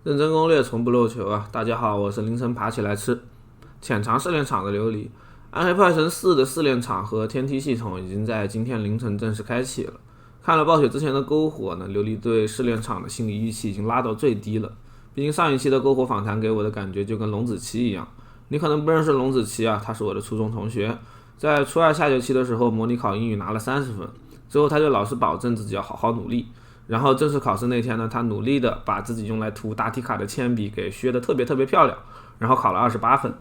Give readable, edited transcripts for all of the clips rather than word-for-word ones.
认真攻略从不漏球啊！大家好，我是凌晨爬起来吃。浅尝试炼场的琉璃，暗黑破坏神4的试炼场和天梯系统已经在今天凌晨正式开启了。看了暴雪之前的篝火呢，琉璃对试炼场的心理预期已经拉到最低了。毕竟上一期的篝火访谈给我的感觉就跟龙子期一样。你可能不认识龙子期啊，他是我的初中同学，在初二下学期的时候模拟考英语拿了30分，之后他对老师保证自己要好好努力。然后正式考试那天呢，他努力的把自己用来涂答题卡的铅笔给削得特别漂亮，然后考了28分。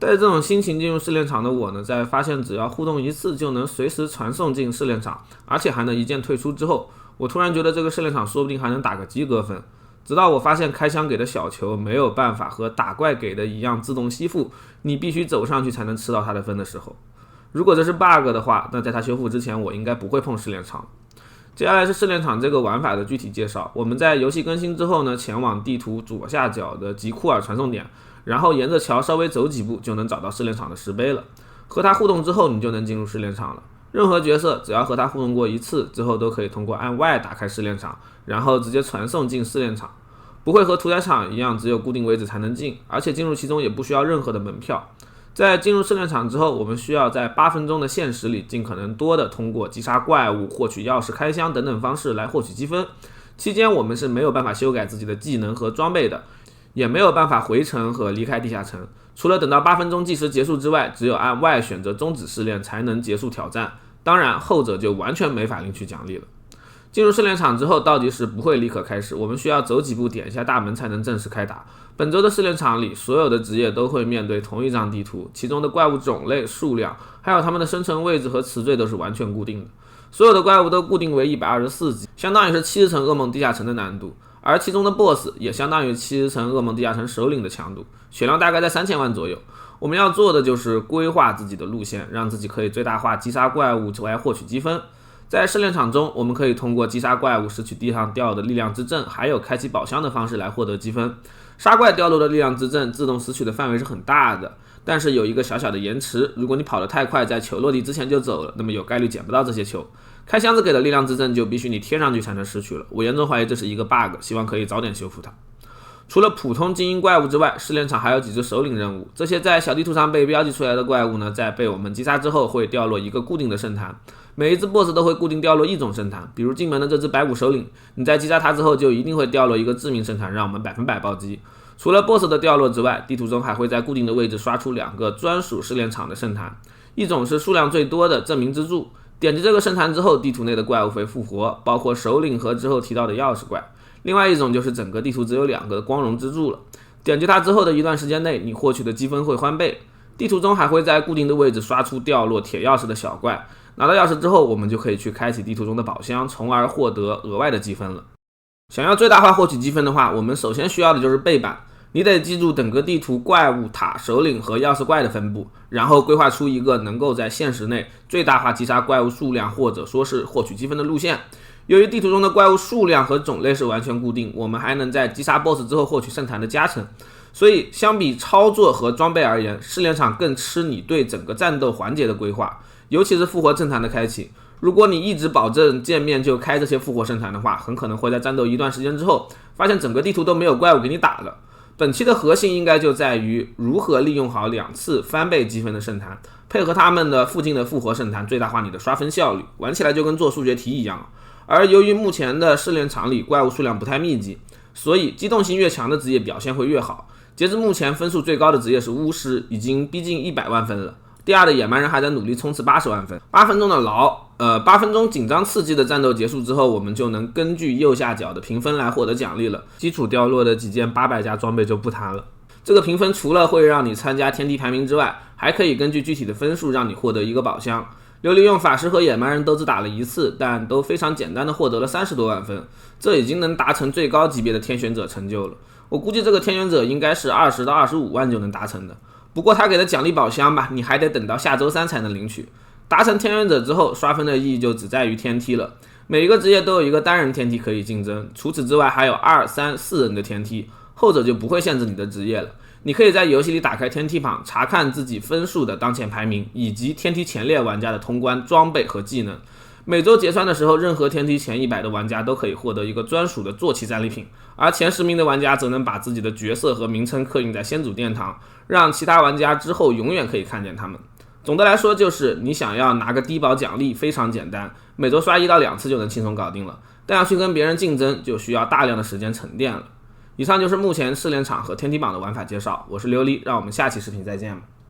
带着这种心情进入试炼场的我呢，在发现只要互动一次就能随时传送进试炼场，而且还能一键退出之后，我突然觉得这个试炼场说不定还能打个及格分。直到我发现开箱给的小球没有办法和打怪给的一样自动吸附，你必须走上去才能吃到它的分的时候，如果这是 bug 的话，那在它修复之前我应该不会碰试炼场。接下来是试炼场这个玩法的具体介绍。我们在游戏更新之后呢，前往地图左下角的吉库尔传送点，然后沿着桥稍微走几步就能找到试炼场的石碑了。和它互动之后，你就能进入试炼场了。任何角色只要和它互动过一次之后，都可以通过按 Y 打开试炼场，然后直接传送进试炼场。不会和屠宰场一样只有固定位置才能进，而且进入其中也不需要任何的门票。在进入试炼场之后，我们需要在8分钟的限时里尽可能多的通过击杀怪物、获取钥匙、开箱等等方式来获取积分。期间我们是没有办法修改自己的技能和装备的，也没有办法回城和离开地下城。除了等到8分钟计时结束之外，只有按 Y 选择终止试炼才能结束挑战，当然后者就完全没法领取奖励了。进入试炼场之后，倒计时不会立刻开始，我们需要走几步点一下大门才能正式开打。本周的试炼场里，所有的职业都会面对同一张地图，其中的怪物种类、数量，还有它们的生存位置和词缀都是完全固定的。所有的怪物都固定为124级，相当于是70层噩梦地下城的难度，而其中的 BOSS 也相当于70层噩梦地下城首领的强度，血量大概在3000万左右。我们要做的就是规划自己的路线，让自己可以最大化击杀怪物来获取积分。在试炼场中，我们可以通过击杀怪物、拾取地上掉的力量之阵，还有开启宝箱的方式来获得积分。杀怪掉落的力量之阵自动拾取的范围是很大的，但是有一个小小的延迟，如果你跑得太快，在球落地之前就走了，那么有概率捡不到这些球。开箱子给的力量之阵就必须你贴上去才能拾取了，我严重怀疑这是一个 bug， 希望可以早点修复它。除了普通精英怪物之外，试炼场还有几只首领任务。这些在小地图上被标记出来的怪物呢，在被我们击杀之后会掉落一个固定的圣坛，每一只 BOSS 都会固定掉落一种圣坛。比如进门的这只白骨首领，你在击杀它之后就一定会掉落一个致命圣坛，让我们100%暴击。除了 BOSS 的掉落之外，地图中还会在固定的位置刷出2个专属试炼场的圣坛，一种是数量最多的证明之柱，点击这个圣坛之后，地图内的怪物会复活，包括首领和之后提到的钥匙怪。另外一种就是整个地图只有2个光荣之柱了，点击它之后的一段时间内，你获取的积分会翻倍。地图中还会在固定的位置刷出掉落铁钥匙的小怪，拿到钥匙之后，我们就可以去开启地图中的宝箱，从而获得额外的积分了。想要最大化获取积分的话，我们首先需要的就是背板，你得记住整个地图怪物、塔、首领和钥匙怪的分布，然后规划出一个能够在限时内最大化击杀怪物数量或者说是获取积分的路线。由于地图中的怪物数量和种类是完全固定，我们还能在击杀 BOSS 之后获取圣坛的加成，所以相比操作和装备而言，试炼场更吃你对整个战斗环节的规划，尤其是复活圣坛的开启。如果你一直保证见面就开这些复活圣坛的话，很可能会在战斗一段时间之后，发现整个地图都没有怪物给你打了。本期的核心应该就在于如何利用好2次翻倍积分的圣坛，配合他们的附近的复活圣坛，最大化你的刷分效率，玩起来就跟做数学题一样。而由于目前的试炼场里怪物数量不太密集，所以机动性越强的职业表现会越好。截至目前分数最高的职业是巫师，已经逼近100万分了。第二的野蛮人还在努力冲刺80万分。8分钟的8分钟紧张刺激的战斗结束之后，我们就能根据右下角的评分来获得奖励了。基础掉落的几件800加装备就不谈了。这个评分除了会让你参加天梯排名之外，还可以根据具体的分数让你获得一个宝箱。琉璃用法师和野蛮人都只打了1次，但都非常简单的获得了30多万分，这已经能达成最高级别的天选者成就了。我估计这个天选者应该是20到25万就能达成的。不过他给的奖励宝箱吧，你还得等到下周3才能领取。达成天选者之后，刷分的意义就只在于天梯了。每一个职业都有一个单人天梯可以竞争，除此之外还有2、3、4人的天梯，后者就不会限制你的职业了。你可以在游戏里打开天梯榜，查看自己分数的当前排名，以及天梯前列玩家的通关装备和技能。每周结算的时候，任何天梯前100的玩家都可以获得一个专属的坐骑战利品，而前10名的玩家则能把自己的角色和名称刻印在先祖殿堂，让其他玩家之后永远可以看见他们。总的来说，就是你想要拿个低保奖励非常简单，每周刷1到2次就能轻松搞定了，但要去跟别人竞争，就需要大量的时间沉淀了。以上就是目前试炼场和天梯榜的玩法介绍，我是琉璃，让我们下期视频再见。